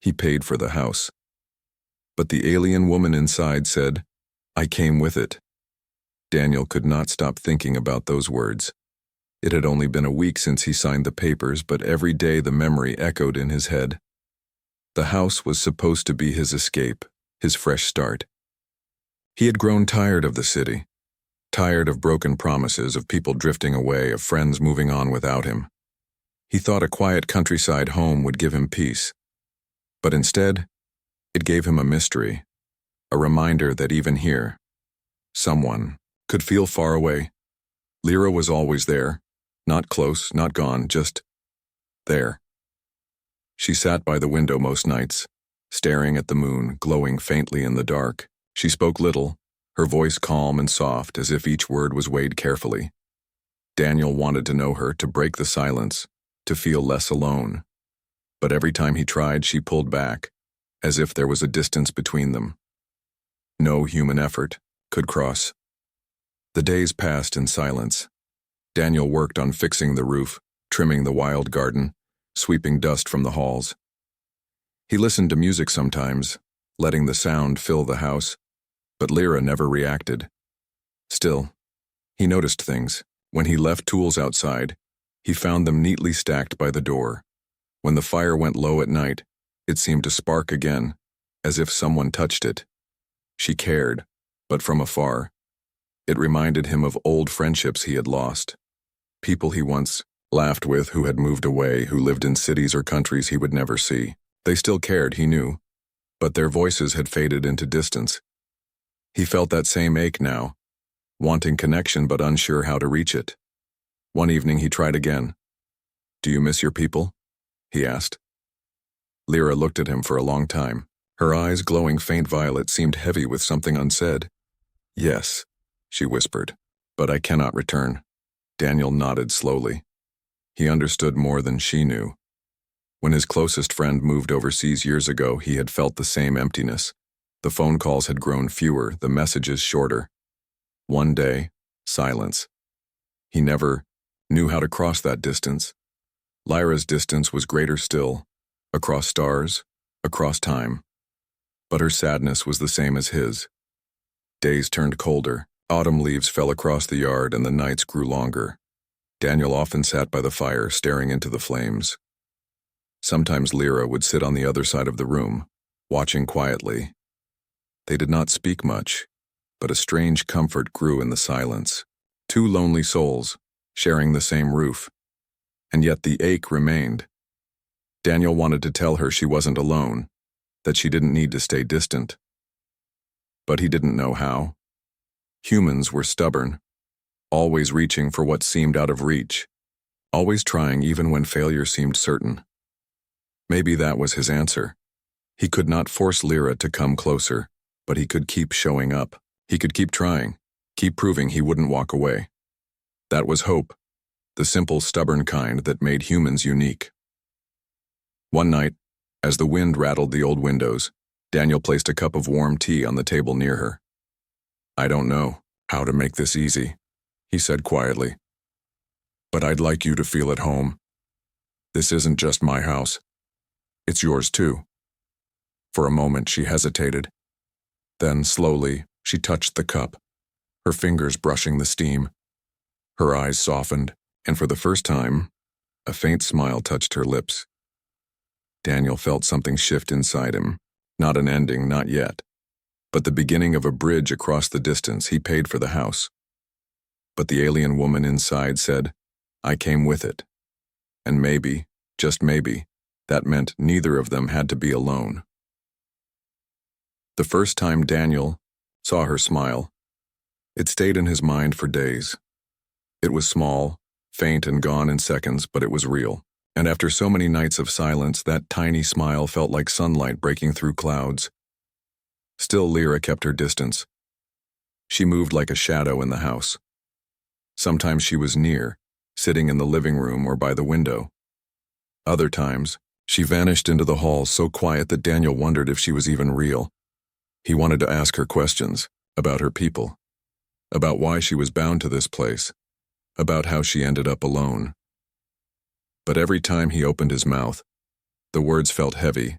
He paid for the house. But the alien woman inside said, "I came with it." Daniel could not stop thinking about those words. It had only been a week since he signed the papers, but every day the memory echoed in his head. The house was supposed to be his escape, his fresh start. He had grown tired of the city, tired of broken promises, of people drifting away, of friends moving on without him. He thought a quiet countryside home would give him peace. But instead, it gave him a mystery, a reminder that even here, someone could feel far away. Lyra was always there, not close, not gone, just there. She sat by the window most nights, staring at the moon, glowing faintly in the dark. She spoke little, her voice calm and soft, as if each word was weighed carefully. Daniel wanted to know her, to break the silence, to feel less alone. But every time he tried, she pulled back, as if there was a distance between them. No human effort could cross. The days passed in silence. Daniel worked on fixing the roof, trimming the wild garden, sweeping dust from the halls. He listened to music sometimes, letting the sound fill the house, but Lyra never reacted. Still, he noticed things. When he left tools outside, he found them neatly stacked by the door. When the fire went low at night, it seemed to spark again, as if someone touched it. She cared, but from afar. It reminded him of old friendships he had lost. People he once laughed with who had moved away, who lived in cities or countries he would never see. They still cared, he knew, but their voices had faded into distance. He felt that same ache now, wanting connection but unsure how to reach it. One evening he tried again. "Do you miss your people?" he asked. Lyra looked at him for a long time. Her eyes, glowing faint violet, seemed heavy with something unsaid. "Yes," she whispered, "but I cannot return." Daniel nodded slowly. He understood more than she knew. When his closest friend moved overseas years ago, he had felt the same emptiness. The phone calls had grown fewer, the messages shorter. One day, silence. He never knew how to cross that distance. Lyra's distance was greater still, across stars, across time. But her sadness was the same as his. Days turned colder, autumn leaves fell across the yard, and the nights grew longer. Daniel often sat by the fire, staring into the flames. Sometimes Lyra would sit on the other side of the room, watching quietly. They did not speak much, but a strange comfort grew in the silence. Two lonely souls, sharing the same roof. And yet the ache remained. Daniel wanted to tell her she wasn't alone, that she didn't need to stay distant. But he didn't know how. Humans were stubborn, always reaching for what seemed out of reach, always trying even when failure seemed certain. Maybe that was his answer. He could not force Lyra to come closer, but he could keep showing up. He could keep trying, keep proving he wouldn't walk away. That was hope, the simple, stubborn kind that made humans unique. One night, as the wind rattled the old windows, Daniel placed a cup of warm tea on the table near her. "I don't know how to make this easy," he said quietly. "But I'd like you to feel at home. This isn't just my house. It's yours too." For a moment she hesitated. Then, slowly, she touched the cup, her fingers brushing the steam. Her eyes softened, and for the first time, a faint smile touched her lips. Daniel felt something shift inside him. Not an ending, not yet, but the beginning of a bridge across the distance. He paid for the house. But the alien woman inside said, "I came with it." And maybe, just maybe, that meant neither of them had to be alone. The first time Daniel saw her smile, it stayed in his mind for days. It was small, faint and gone in seconds, but it was real. And after so many nights of silence, that tiny smile felt like sunlight breaking through clouds. Still, Lyra kept her distance. She moved like a shadow in the house. Sometimes she was near, sitting in the living room or by the window. Other times, she vanished into the hall, so quiet that Daniel wondered if she was even real. He wanted to ask her questions about her people, about why she was bound to this place, about how she ended up alone. But every time he opened his mouth, the words felt heavy,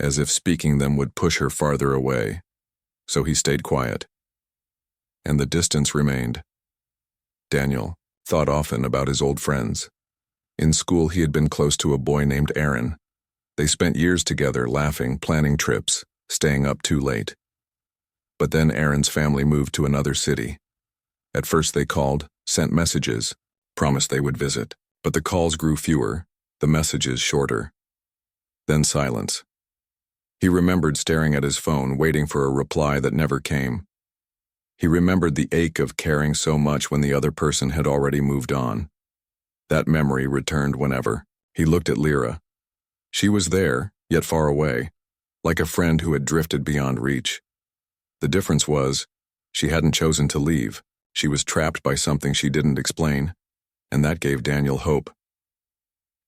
as if speaking them would push her farther away. So he stayed quiet. And the distance remained. Daniel thought often about his old friends. In school, he had been close to a boy named Aaron. They spent years together, laughing, planning trips, staying up too late. But then Aaron's family moved to another city. At first they called, sent messages, promised they would visit. But the calls grew fewer, the messages shorter. Then silence. He remembered staring at his phone, waiting for a reply that never came. He remembered the ache of caring so much when the other person had already moved on. That memory returned whenever. He looked at Lyra. She was there, yet far away, like a friend who had drifted beyond reach. The difference was, she hadn't chosen to leave. She was trapped by something she didn't explain, and that gave Daniel hope.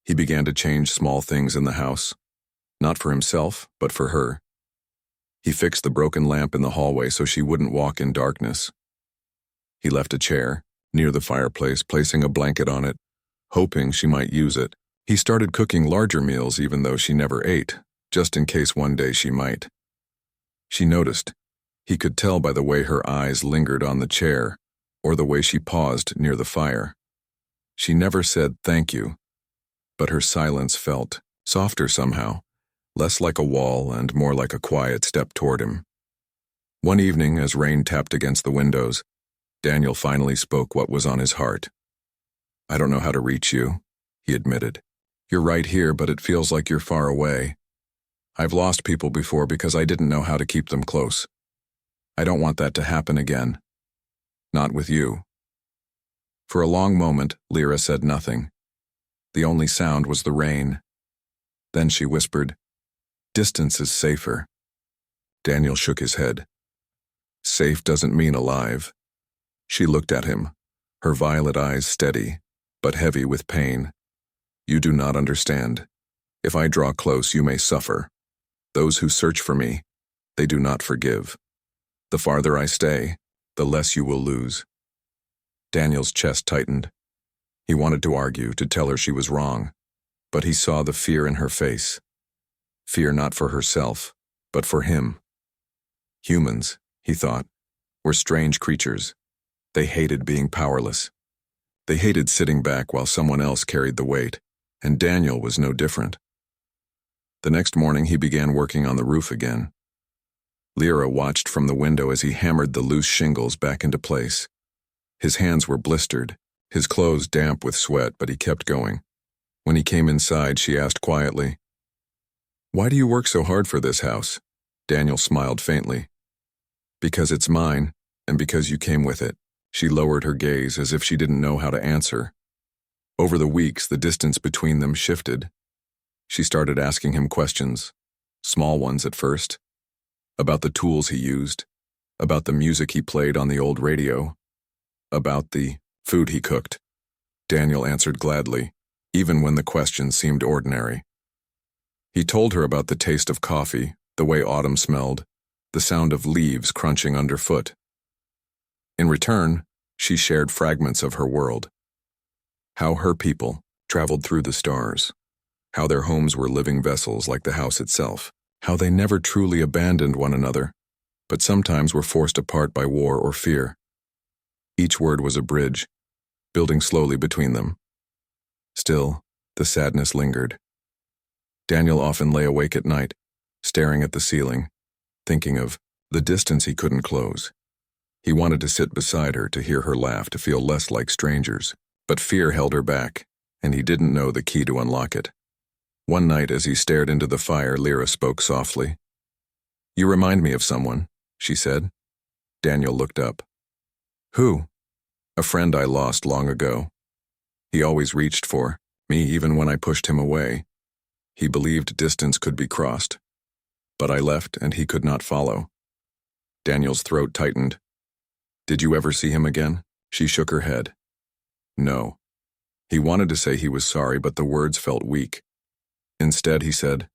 He began to change small things in the house, not for himself, but for her. He fixed the broken lamp in the hallway so she wouldn't walk in darkness. He left a chair near the fireplace, placing a blanket on it, hoping she might use it. He started cooking larger meals even though she never ate, just in case one day she might. She noticed. He could tell by the way her eyes lingered on the chair, or the way she paused near the fire. She never said thank you, but her silence felt softer somehow, less like a wall and more like a quiet step toward him. One evening, as rain tapped against the windows, Daniel finally spoke what was on his heart. "I don't know how to reach you," he admitted. "You're right here, but it feels like you're far away. I've lost people before because I didn't know how to keep them close. I don't want that to happen again. Not with you." For a long moment, Lyra said nothing. The only sound was the rain. Then she whispered, "Distance is safer." Daniel shook his head. "Safe doesn't mean alive." She looked at him, her violet eyes steady, but heavy with pain. "You do not understand. If I draw close, you may suffer. Those who search for me, they do not forgive. The farther I stay, the less you will lose." Daniel's chest tightened. He wanted to argue, to tell her she was wrong, but he saw the fear in her face. Fear not for herself, but for him. Humans, he thought, were strange creatures. They hated being powerless. They hated sitting back while someone else carried the weight, and Daniel was no different. The next morning he began working on the roof again. Lyra watched from the window as he hammered the loose shingles back into place. His hands were blistered, his clothes damp with sweat, but he kept going. When he came inside, she asked quietly, "Why do you work so hard for this house?" Daniel smiled faintly. "Because it's mine, and because you came with it." She lowered her gaze as if she didn't know how to answer. Over the weeks, the distance between them shifted. She started asking him questions, small ones at first, about the tools he used, about the music he played on the old radio, about the food he cooked. Daniel answered gladly, even when the questions seemed ordinary. He told her about the taste of coffee, the way autumn smelled, the sound of leaves crunching underfoot. In return, she shared fragments of her world. How her people traveled through the stars, how their homes were living vessels like the house itself, how they never truly abandoned one another, but sometimes were forced apart by war or fear. Each word was a bridge, building slowly between them. Still, the sadness lingered. Daniel often lay awake at night, staring at the ceiling, thinking of the distance he couldn't close. He wanted to sit beside her, to hear her laugh, to feel less like strangers, but fear held her back, and he didn't know the key to unlock it. One night, as he stared into the fire, Lyra spoke softly. "You remind me of someone," she said. Daniel looked up. "Who?" "A friend I lost long ago. He always reached for me even when I pushed him away. He believed distance could be crossed. But I left and he could not follow." Daniel's throat tightened. "Did you ever see him again?" She shook her head. "No." He wanted to say he was sorry, but the words felt weak. Instead, he said,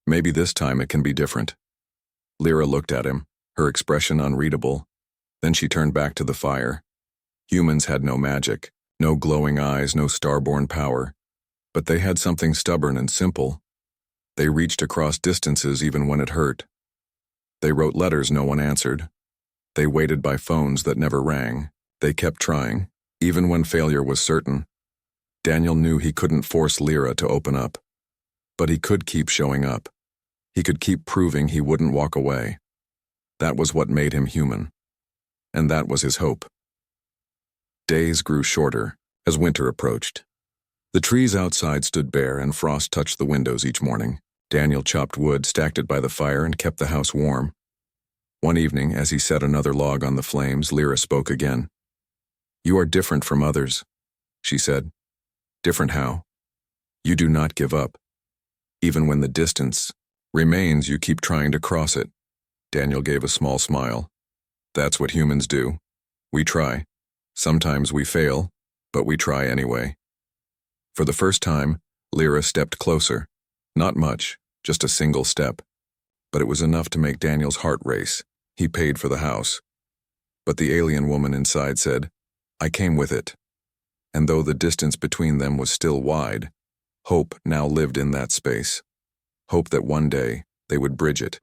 "Maybe this time it can be different." Lyra looked at him, her expression unreadable. Then she turned back to the fire. Humans had no magic, no glowing eyes, no starborn power. But they had something stubborn and simple. They reached across distances even when it hurt. They wrote letters no one answered. They waited by phones that never rang. They kept trying, even when failure was certain. Daniel knew he couldn't force Lyra to open up. But he could keep showing up. He could keep proving he wouldn't walk away. That was what made him human. And that was his hope. Days grew shorter as winter approached. The trees outside stood bare and frost touched the windows each morning. Daniel chopped wood, stacked it by the fire, and kept the house warm. One evening, as he set another log on the flames, Lyra spoke again. "You are different from others," she said. "Different how? You do not give up. Even when the distance remains, you keep trying to cross it." Daniel gave a small smile. "That's what humans do. We try. Sometimes we fail, but we try anyway." For the first time, Lyra stepped closer. Not much, just a single step. But it was enough to make Daniel's heart race. He paid for the house. But the alien woman inside said, "I came with it." And though the distance between them was still wide, hope now lived in that space. Hope that one day they would bridge it.